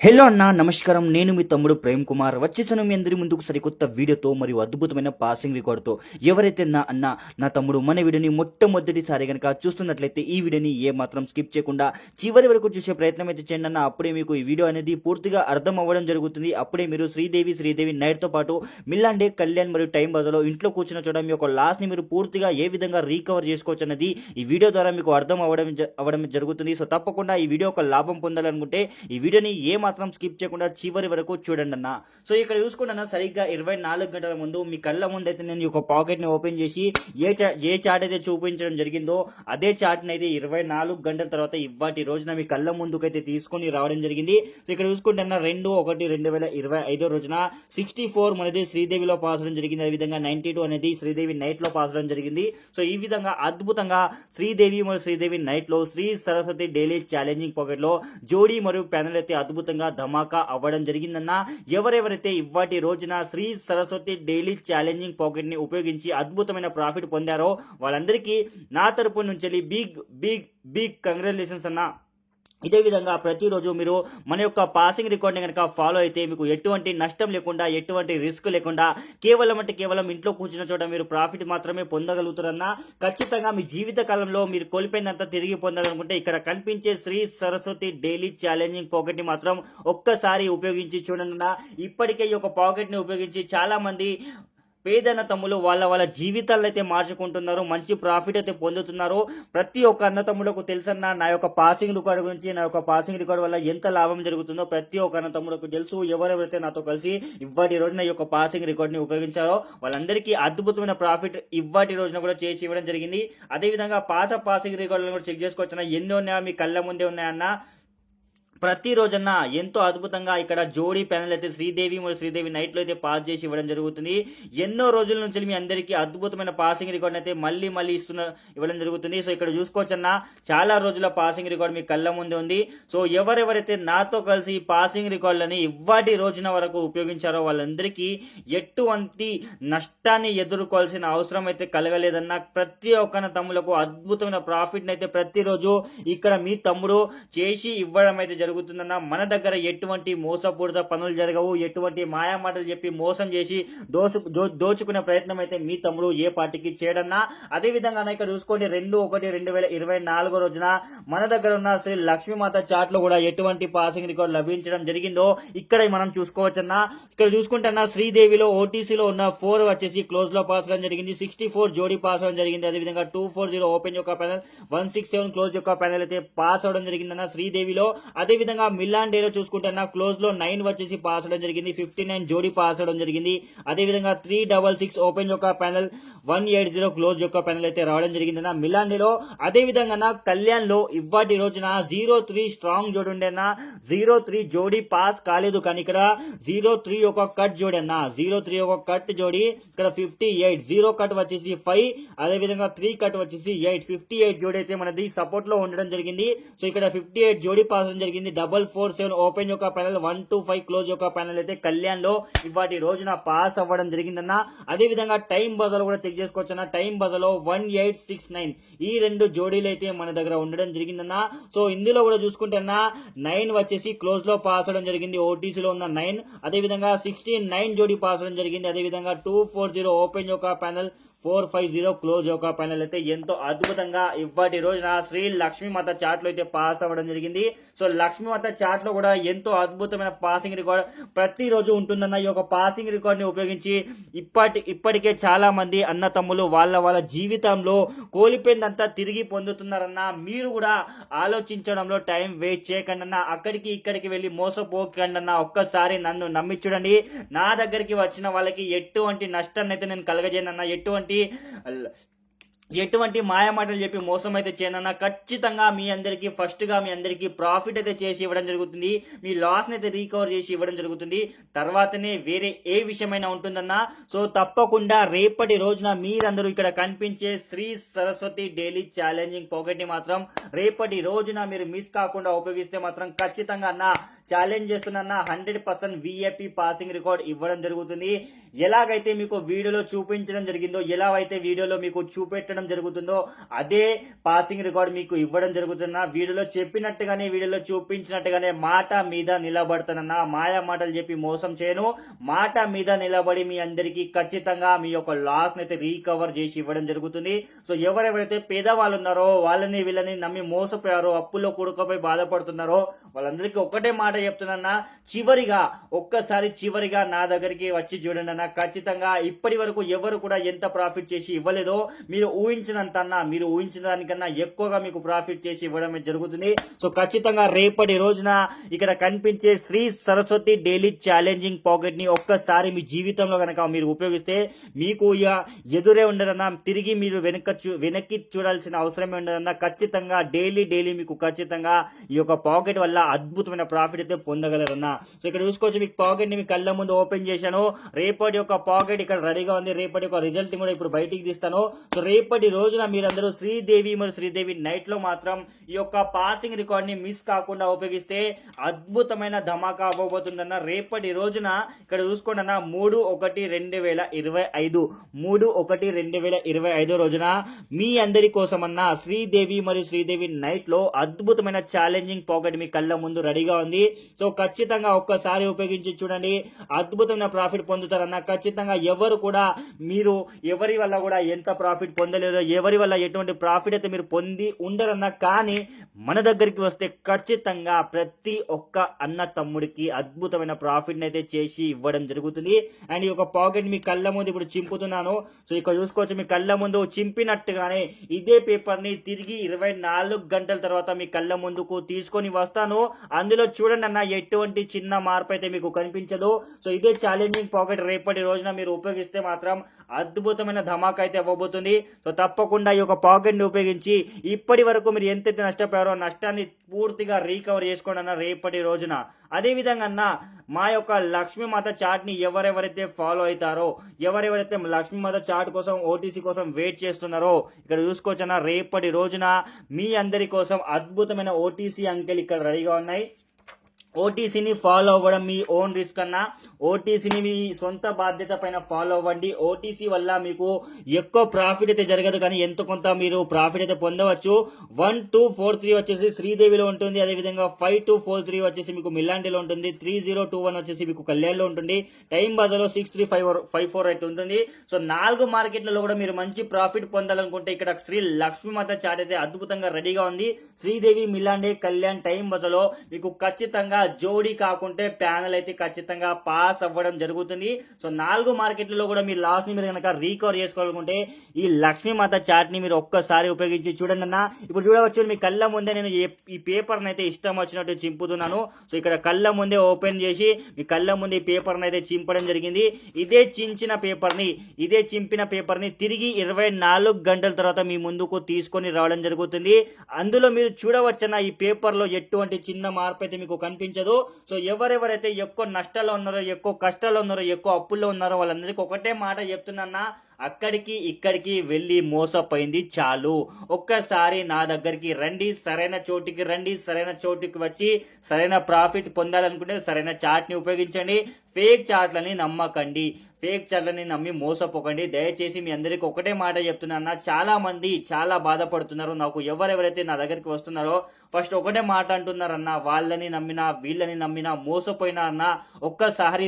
Hello అన్న నమస్కారం. నేను మీ తమ్ముడు ప్రేమ్ కుమార్ వచ్చేసాను మీ అందరి ముందుకు సరికొత్త వీడియోతో మరియు అద్భుతమైన పాసింగ్ రికార్డుతో. ఎవరైతే నా తమ్ముడు మన వీడియోని మొట్టమొదటిసారి కనుక చూస్తున్నట్లయితే ఈ వీడియోని ఏ మాత్రం స్కిప్ చేయకుండా చివరి వరకు చూసే ప్రయత్నం అయితే చేయండి అన్న. అప్పుడే మీకు ఈ వీడియో అనేది పూర్తిగా అర్థం అవ్వడం జరుగుతుంది. అప్పుడే మీరు శ్రీదేవి నైట్తో పాటు మిల్లాండే కళ్యాణ్ మరియు టైం బజార్లో ఇంట్లో కూర్చున్న చూడ మీ యొక్క లాస్ని మీరు పూర్తిగా ఏ విధంగా రీకవర్ చేసుకోవచ్చు అన్నది ఈ వీడియో ద్వారా మీకు అర్థం అవ్వడం జరుగుతుంది. సో తప్పకుండా ఈ వీడియో ఒక లాభం పొందాలనుకుంటే ఈ వీడియోని ఏ మాత్రం స్కిప్ చేయకుండా చివరి వరకు చూడండి అన్న. సో ఇక్కడ చూసుకుంటే అన్న, సరిగ్గా 24 గంటల ముందు మీ కళ్ళ ముందు అయితే నేను ఒక పాకెట్ని ఓపెన్ చేసి ఏ చార్ట్ అయితే చూపించడం జరిగిందో అదే చార్ట్ని అయితే 24 గంటల తర్వాత ఇవాటి రోజున మీ కళ్ళ ముందుకైతే తీసుకొని రావడం జరిగింది. సో ఇక్కడ చూసుకుంటే అన్న 2/1/2025 రోజున 64 అనేది శ్రీదేవిలో పాస్ అవడం జరిగింది. అదేవిధంగా 92 అనేది శ్రీదేవి నైట్ లో పాస్ అవడం జరిగింది. సో ఈ విధంగా అద్భుతంగా శ్రీదేవి నైట్ లో Sri Saraswati daily challenging pocket లో జోడీ మరియు ప్యానెల్ అయితే అద్భుతంగా ధమాకా అవ్వడం జరిగిందన్న. ఎవరెవరైతే ఇవాటి రోజున Sri Saraswati daily challenging pocket ని ఉపయోగించి అద్భుతమైన ప్రాఫిట్ పొందారో వాళ్ళందరికీ నా తరపు నుంచి బిగ్ కంగ్రాచులేషన్స్ అన్న. ఇదే విధంగా ప్రతిరోజు మీరు మన యొక్క పాసింగ్ రికార్డ్ని కనుక ఫాలో అయితే మీకు ఎటువంటి నష్టం లేకుండా, ఎటువంటి రిస్క్ లేకుండా కేవలం ఇంట్లో కూర్చున్న చోట మీరు ప్రాఫిట్ మాత్రమే పొందగలుగుతారన్న. ఖచ్చితంగా మీ జీవిత కాలంలో మీరు కోల్పోయినంత తిరిగి పొందాలనుకుంటే ఇక్కడ కనిపించే Sri Saraswati daily challenging pocket ని మాత్రం ఒక్కసారి ఉపయోగించి చూడండి. ఇప్పటికే ఈ యొక్క పాకెట్ ని ఉపయోగించి చాలా మంది పేదన్న తమ్ములు వాళ్ళ జీవితాలను అయితే మార్చుకుంటున్నారు, మంచి ప్రాఫిట్ అయితే పొందుతున్నారు. ప్రతి ఒక్క అన్న తమ్ములకు తెలుసన్న నా యొక్క పాసింగ్ రికార్డు గురించి, నా యొక్క పాసింగ్ రికార్డు వల్ల ఎంత లాభం జరుగుతుందో ప్రతి ఒక్క అన్న తమ్ములకు తెలుసు. ఎవరెవరైతే నాతో కలిసి ఇవాటి రోజున ఈ యొక్క పాసింగ్ రికార్డ్ ని ఉపయోగించారో వాళ్ళందరికీ అద్భుతమైన ప్రాఫిట్ ఇవాటి రోజున కూడా చేసి ఇవ్వడం జరిగింది. అదేవిధంగా పాత పాసింగ్ రికార్డులను కూడా చెక్ చేసుకోవచ్చున్న. ఎన్ని ఉన్నాయో మీ కళ్ళ ముందే ఉన్నాయన్న. ప్రతిరోజన్నా ఎంతో అద్భుతంగా ఇక్కడ జోడీ ప్యానెల్ అయితే శ్రీదేవి నైట్ లో అయితే పాస్ చేసి ఇవ్వడం జరుగుతుంది. ఎన్నో రోజుల నుంచి మీ అందరికీ అద్భుతమైన పాసింగ్ రికార్డ్ అయితే మళ్ళీ ఇవ్వడం జరుగుతుంది. సో ఇక్కడ చూసుకోవచ్చన్నా, చాలా రోజుల పాసింగ్ రికార్డ్ మీ కళ్ళ ముందే ఉంది. సో ఎవరెవరైతే నాతో కలిసి ఈ పాసింగ్ రికార్డులని ఇవాటి రోజున వరకు ఉపయోగించారో వాళ్ళందరికీ ఎటువంటి నష్టాన్ని ఎదుర్కోవాల్సిన అవసరం అయితే కలగలేదన్న. ప్రతి ఒక్క తమ్ములకు అద్భుతమైన ప్రాఫిట్ అయితే ప్రతిరోజు ఇక్కడ మీ తమ్ముడు చేసి ఇవ్వడం అయితే జరుగుతుందన్న. మన దగ్గర ఎటువంటి మోసపూరిత పనులు జరగవు, ఎటువంటి మాయా మాటలు చెప్పి మోసం చేసి దోచుకునే ప్రయత్నం అయితే మీ తమ్ముడు ఏ పార్టీకి చేయడన్నా. అదే విధంగా ఇక్కడ చూసుకోండి, 2/1/2024 రోజున మన దగ్గర ఉన్న శ్రీ లక్ష్మీమాత చాట్ లో కూడా ఎటువంటి పాసింగ్ రికార్డ్ లభించడం జరిగిందో ఇక్కడ మనం చూసుకోవచ్చన్నా. ఇక్కడ చూసుకుంటున్నా శ్రీదేవిలో ఓటీసీలో ఉన్న 4 వచ్చేసి క్లోజ్ లో పాస్ అవడం జరిగింది. 64 జోడీ పాస్ అవడం జరిగింది. అదేవిధంగా 240 ఓపెన్ యొక్క ప్యానెల్, 167 క్లోజ్ యొక్క ప్యానెల్ అయితే పాస్ అవడం జరిగిందన్న శ్రీదేవిలో. అదేవిధంగా మిలాన్ డేలో చూసుకుంటున్నా క్లోజ్ లో 9 వచ్చేసి పాస్ అవడం జరిగింది. 59 జోడీ పాస్ అవడం జరిగింది. అదేవిధంగా 366 ఓపెన్ యొక్క ప్యానెల్, 180 క్లోజ్ యొక్క ప్యానెల్ అయితే రావడం జరిగిందన్న మిలాన్ డేలో. అదేవిధంగా కళ్యాణ్ లో ఇవాటి రోజున 03 స్ట్రాంగ్ జోడి ఉండేనా. 03 జోడీ పాస్ కాలేదు, కానీ ఇక్కడ 03 ఒక కట్ జోడి అన్న. 03 ఒక కట్ జోడి ఇక్కడ 58 0 కట్ వచ్చేసి 5, అదేవిధంగా 3 కట్ వచ్చేసి 8, 58 జోడి అయితే మనది సపోర్ట్ లో ఉండడం జరిగింది. సో ఇక్కడ 58 జోడీ పాస్ జరిగింది. 447 ఓపెన్ యొక్క ప్యానెల్, 125 క్లోజ్ యొక్క ప్యానెల్ అయితే కళ్యాణ్ లో ఇవాటి రోజున పాస్ అవ్వడం జరిగిందన్న. అదే విధంగా టైం బజార్ కూడా చెక్ చేసుకోవచ్చన్న. టైం బజార్ లో 1869 ఈ 2 జోడీలు అయితే మన దగ్గర ఉండడం జరిగిందన్న. సో ఇందులో కూడా చూసుకుంటే 9 వచ్చేసి క్లోజ్ లో పాస్ అవడం జరిగింది. ఓటీసీలో ఉన్న 9, అదే విధంగా 69 జోడీ పాస్ అవడం జరిగింది. అదే విధంగా 240 ఓపెన్ యొక్క ప్యానెల్, 450 క్లోజ్ యొక్క ప్యానెల్ అయితే ఎంతో అద్భుతంగా ఇవాటి రోజున శ్రీ లక్ష్మీమాత చాట్ లో అయితే పాస్ అవ్వడం జరిగింది. సో లక్ష్మీమాత చాట్ లో కూడా ఎంతో అద్భుతమైన పాసింగ్ రికార్డ్ ప్రతిరోజు ఉంటుందన్న. ఈ యొక్క పాసింగ్ రికార్డ్ ని ఉపయోగించి ఇప్పటికే చాలా మంది అన్న తమ్ములు వాళ్ళ జీవితంలో కోల్పోయిందంతా తిరిగి పొందుతున్నారన్న. మీరు కూడా ఆలోచించడంలో టైం వేస్ట్ చేయకండి అన్న. అక్కడికి ఇక్కడికి వెళ్ళి మోసపోకండి అన్న. ఒక్కసారి నన్ను నమ్మి చూడండి. నా దగ్గరికి వచ్చిన వాళ్ళకి ఎటువంటి నష్టాన్ని అయితే నేను కలగజేయనన్నా. ఎటువంటి మాయమాటలు చెప్పి మోసం అయితే చేయనన్నా. ఖచ్చితంగా మీ అందరికీ ప్రాఫిట్ అయితే చేసి ఇవ్వడం జరుగుతుంది. మీ లాస్ అయితే రీకవర్ చేసి ఇవ్వడం జరుగుతుంది. తర్వాతనే వేరే ఏ విషయమైనా ఉంటుందన్నా. సో తప్పకుండా రేపటి రోజున మీరందరూ ఇక్కడ కనిపించే Sri Saraswati daily challenging pocket ని మాత్రం రేపటి రోజున మీరు మిస్ కాకుండా ఉపయోగిస్తే మాత్రం ఖచ్చితంగా అన్న ఛాలెంజ్ చేస్తున్నా 100% విఐపి పాసింగ్ రికార్డ్ ఇవ్వడం జరుగుతుంది. ఎలాగైతే మీకు వీడియోలో చూపించడం జరిగిందో, ఎలా అయితే వీడియోలో మీకు చూపెట్టడం పెట్టడం జరుగుతుందో అదే పాసింగ్ రికార్డ్ మీకు ఇవ్వడం జరుగుతున్నా. వీడియోలో చెప్పినట్టుగానే వీడియోలో చూపించినట్టుగానే మాట మీద నిలబడతానన్నా. మాయా మాటలు చెప్పి మోసం చేయను. మాట మీద నిలబడి మీ అందరికీ ఖచ్చితంగా మీ యొక్క లాస్ అయితే రీకవర్ చేసి ఇవ్వడం జరుగుతుంది. సో ఎవరెవరైతే పేదవాళ్ళు ఉన్నారో వాళ్ళని వీళ్ళని నమ్మి మోసపోయారో, అప్పుల్లో కూడుకుపోయి బాధపడుతున్నారో వాళ్ళందరికీ ఒకటే మాట చెప్తున్నా. చివరిగా నా దగ్గరికి వచ్చి చూడండి అన్న. ఖచ్చితంగా ఇప్పటి వరకు ఎవరు కూడా ఎంత ప్రాఫిట్ చేసి ఇవ్వలేదో మీరు ఊహించిన దానికన్నా ఎక్కువగా మీకు ప్రాఫిట్ చేసి ఇవ్వడం జరుగుతుంది. సో ఖచ్చితంగా రేపటి రోజున ఇక్కడ కనిపించే Sri Saraswati daily challenging pocket ని ఒక్కసారి మీ జీవితంలో కనుక మీరు ఉపయోగిస్తే మీకు ఎదురే ఉండదన్నా. తిరిగి మీరు వెనక్కి చూడాల్సిన అవసరమే ఉండదన్నా. ఖచ్చితంగా డైలీ మీకు ఖచ్చితంగా ఈ యొక్క పాకెట్ వల్ల అద్భుతమైన ప్రాఫిట్ అయితే పొందగలరన్నా. సో ఇక్కడ చూసుకోవచ్చు, మీకు పాకెట్ ని మీ కళ్ళ ముందు ఓపెన్ చేశాను. రేపటి యొక్క పాకెట్ ఇక్కడ రెడీగా ఉంది. రేపటి యొక్క రిజల్ట్ కూడా ఇప్పుడు బయటికి తీస్తాను. సో రేపటి రోజున మీరందరూ శ్రీదేవి నైట్ లో మాత్రం ఈ యొక్క పాసింగ్ రికార్డ్ ని మిస్ కాకుండా ఉపయోగిస్తే అద్భుతమైన ధమాకా అవ్వబోతుందన్న. రేపటి రోజున ఇక్కడ చూసుకోండి అన్న, 3/1/2025 రోజున మీ అందరి కోసం అన్న శ్రీదేవి నైట్ లో అద్భుతమైన ఛాలెంజింగ్ పాకెట్ మీ కళ్ళ ముందు రెడీగా ఉంది. సో ఖచ్చితంగా ఒక్కసారి ఉపయోగించి చూడండి, అద్భుతమైన ప్రాఫిట్ పొందుతారన్న. ఖచ్చితంగా ఎవరు కూడా మీరు ఎవరి వల్ల కూడా ఎంత ప్రాఫిట్ పొందలేదో, ఎవరి వల్ల ఎటువంటి ప్రాఫిట్ అయితే మీరు పొంది ఉండరన్నా. కానీ మన దగ్గరికి వస్తే ఖచ్చితంగా ప్రతి ఒక్క అన్న తమ్ముడికి అద్భుతమైన ప్రాఫిట్ అయితే చేసి ఇవ్వడం జరుగుతుంది. అండ్ ఈ యొక్క పాకెట్ మీ కళ్ళ ముందు ఇప్పుడు చింపుతున్నాను. సో ఇక్కడ చూసుకోవచ్చు, మీ కళ్ళ ముందు చింపినట్టుగానే ఇదే పేపర్ ని తిరిగి 24 గంటల తర్వాత మీ కళ్ళ ముందుకు తీసుకొని వస్తాను. అందులో చూడండి అన్న, ఎటువంటి చిన్న మార్పు అయితే మీకు కనిపించదు. సో ఇదే ఛాలెంజింగ్ పాకెట్ రేపటి రోజున మీరు ఉపయోగిస్తే మాత్రం అద్భుతమైన ధమాకా అయితే అవ్వబోతుంది. సో తప్పకుండా ఈ యొక్క పాకెట్ ని ఉపయోగించి ఇప్పటి వరకు మీరు ఎంతైతే నష్టపోయారో నష్టాన్ని పూర్తిగా రీకవర్ చేసుకోండి అన్న రేపటి రోజున. అదే విధంగా అన్న, మా యొక్క లక్ష్మీమాత చాట్ ని ఎవరెవరైతే ఫాలో అవుతారో, ఎవరెవరైతే లక్ష్మీమాత చాట్ కోసం ఓటీసీ కోసం వెయిట్ చేస్తున్నారో ఇక్కడ చూసుకోవచ్చు అన్న, రేపటి రోజున మీ అందరి కోసం అద్భుతమైన ఓటీసీ అంకెలు ఇక్కడ రెడీగా ఉన్నాయి. ఓటీసీని ఫాలో అవ్వడం మీ ఓన్ రిస్క్ అన్న. ఓటీసీని మీ సొంత బాధ్యత పైన ఫాలో అవ్వండి. ఓటీసీ వల్ల మీకు ఎక్కువ ప్రాఫిట్ అయితే జరగదు, కానీ ఎంత కొంత మీరు ప్రాఫిట్ అయితే పొందవచ్చు. 1243 వచ్చేసి శ్రీదేవిలో ఉంటుంది. అదేవిధంగా 5243 వచ్చేసి మీకు మిల్లాంటిలో ఉంటుంది. 3021 వచ్చేసి మీకు కళ్యాణ్లో ఉంటుంది. టైం బజార్లో 63548 ఉంటుంది. సో 4 మార్కెట్లలో కూడా మీరు మంచి ప్రాఫిట్ పొందాలనుకుంటే ఇక్కడ శ్రీ లక్ష్మీమాత చాట్ అయితే అద్భుతంగా రెడీగా ఉంది. శ్రీదేవి, మిల్లాండే, కళ్యాణ్, టైం బజార్లో మీకు ఖచ్చితంగా జోడీ కాకుంటే ప్యానల్ అయితే ఖచ్చితంగా పాస్ అవ్వడం జరుగుతుంది. సో 4 మార్కెట్లలో కూడా మీరు లాస్ ని మీరు కనుక రీకవర్ చేసుకోవాలనుకుంటే ఈ లక్ష్మీమాత చాట్ ని మీరు ఒక్కసారి ఉపయోగించి చూడండి అన్న. ఇప్పుడు చూడవచ్చు, మీ కళ్ళ ముందే నేను ఈ పేపర్ అయితే ఇష్టం వచ్చినట్టు చింపుతున్నాను. సో ఇక్కడ కళ్ళ ముందే ఓపెన్ చేసి మీ కళ్ళ ముందే ఈ పేపర్ అయితే చింపడం జరిగింది. ఇదే చింపిన పేపర్ ని తిరిగి 24 గంటల తర్వాత మీ ముందుకు తీసుకొని రావడం జరుగుతుంది. అందులో మీరు చూడవచ్చన్న, ఈ పేపర్ లో ఎటువంటి చిన్న మార్పు అయితే మీకు కనిపించదు. సో ఎవరెవరైతే ఎక్కువ నష్టాల్లో ఉన్నారో, ఎక్కువ కష్టాల్లో ఉన్నారో, ఎక్కువ అప్పుల్లో ఉన్నారో వాళ్ళందరికీ ఒకటే మాట చెప్తున్నా, అక్కడికి ఇక్కడికి వెళ్ళి మోసపోయింది చాలు. ఒక్కసారి నా దగ్గరికి రండి, సరైన చోటికి వచ్చి సరైన ప్రాఫిట్ పొందాలనుకుంటే సరైన చాట్ ని ఉపయోగించండి. ఫేక్ చాట్లని నమ్మకండి, ఫేక్ చాట్లని నమ్మి మోసపోకండి. దయచేసి మీ అందరికి ఒకటే మాట చెప్తున్నా, చాలా మంది చాలా బాధపడుతున్నారు. నాకు ఎవరెవరైతే నా దగ్గరికి వస్తున్నారో ఫస్ట్ ఒకటే మాట అంటున్నారన్న, వాళ్ళని నమ్మినా వీళ్ళని నమ్మినా మోసపోయినా అన్న, ఒక్కసారి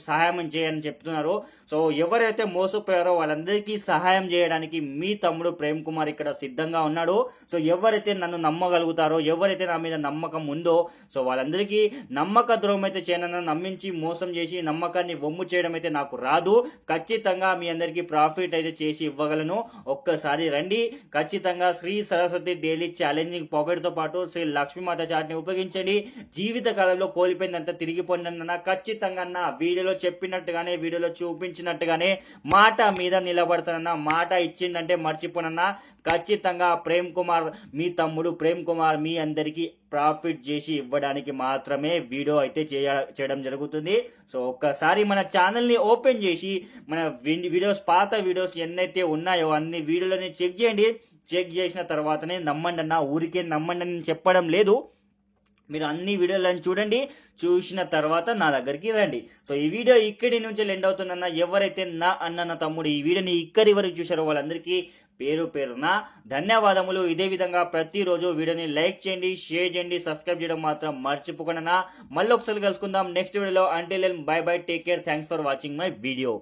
సహాయం చేయని చెప్తున్నారు. సో ఎవరైతే మోసపోయారో వాళ్ళందరికీ సహాయం చేయడానికి మీ తమ్ముడు ప్రేమ్ కుమార్ ఇక్కడ సిద్ధంగా ఉన్నాడు. సో ఎవరైతే నన్ను నమ్మగలుగుతారో, ఎవరైతే నా మీద నమ్మకం ఉందో, సో వాళ్ళందరికీ నమ్మక ద్రోహం అయితే చేయనన్నా, నమ్మించి మోసం చేసి నమ్మకాన్ని వమ్ము చేయడం అయితే నాకు రాదు. ఖచ్చితంగా మీ అందరికీ ప్రాఫిట్ అయితే చేసి ఇవ్వగలను. ఒక్కసారి రండి. ఖచ్చితంగా Sri Saraswati daily challenging pocket తో పాటు శ్రీ లక్ష్మీమాత చాట్ ని ఉపయోగించండి. జీవిత కాలంలో కోల్పోయిందంతా తిరిగి పొందన్న. ఖచ్చితంగా అన్న, వీడియోలో చెప్పినట్టుగానే, వీడియోలో చూపించినట్టుగానే మాట మీద నిలబడతానన్నా. మాట ఇచ్చిందంటే మర్చిపోనన్నా. ఖచ్చితంగా ప్రేమ్ కుమార్, మీ తమ్ముడు ప్రేమ్ కుమార్ మీ అందరికీ ప్రాఫిట్ చేసి ఇవ్వడానికి మాత్రమే వీడియో అయితే చేయడం జరుగుతుంది. సో ఒక్కసారి మన ఛానల్ని ఓపెన్ చేసి మన పాత వీడియోస్ ఎన్నైతే ఉన్నాయో అన్ని వీడియోలని చెక్ చేయండి. చెక్ చేసిన తర్వాతనే నమ్మండి అన్న. ఊరికే నమ్మండి అని చెప్పడం లేదు. మీరు అన్ని వీడియోలను చూడండి, చూసిన తర్వాత నా దగ్గరికి రండి. సో ఈ వీడియో ఇక్కడి నుంచి ఎండ్ అవుతుందన్న. ఎవరైతే నా తమ్ముడు ఈ వీడియోని ఇక్కడి వరకు చూసారో వాళ్ళందరికీ పేరు పేరున ధన్యవాదములు. ఇదే విధంగా ప్రతిరోజు వీడియోని లైక్ చేయండి, షేర్ చేయండి, సబ్స్క్రైబ్ చేయడం మాత్రం మర్చిపోకుండా. మళ్ళీ ఒకసారి కలుసుకుందాం నెక్స్ట్ వీడియోలో. Until then bye bye, take care, thanks for watching my video.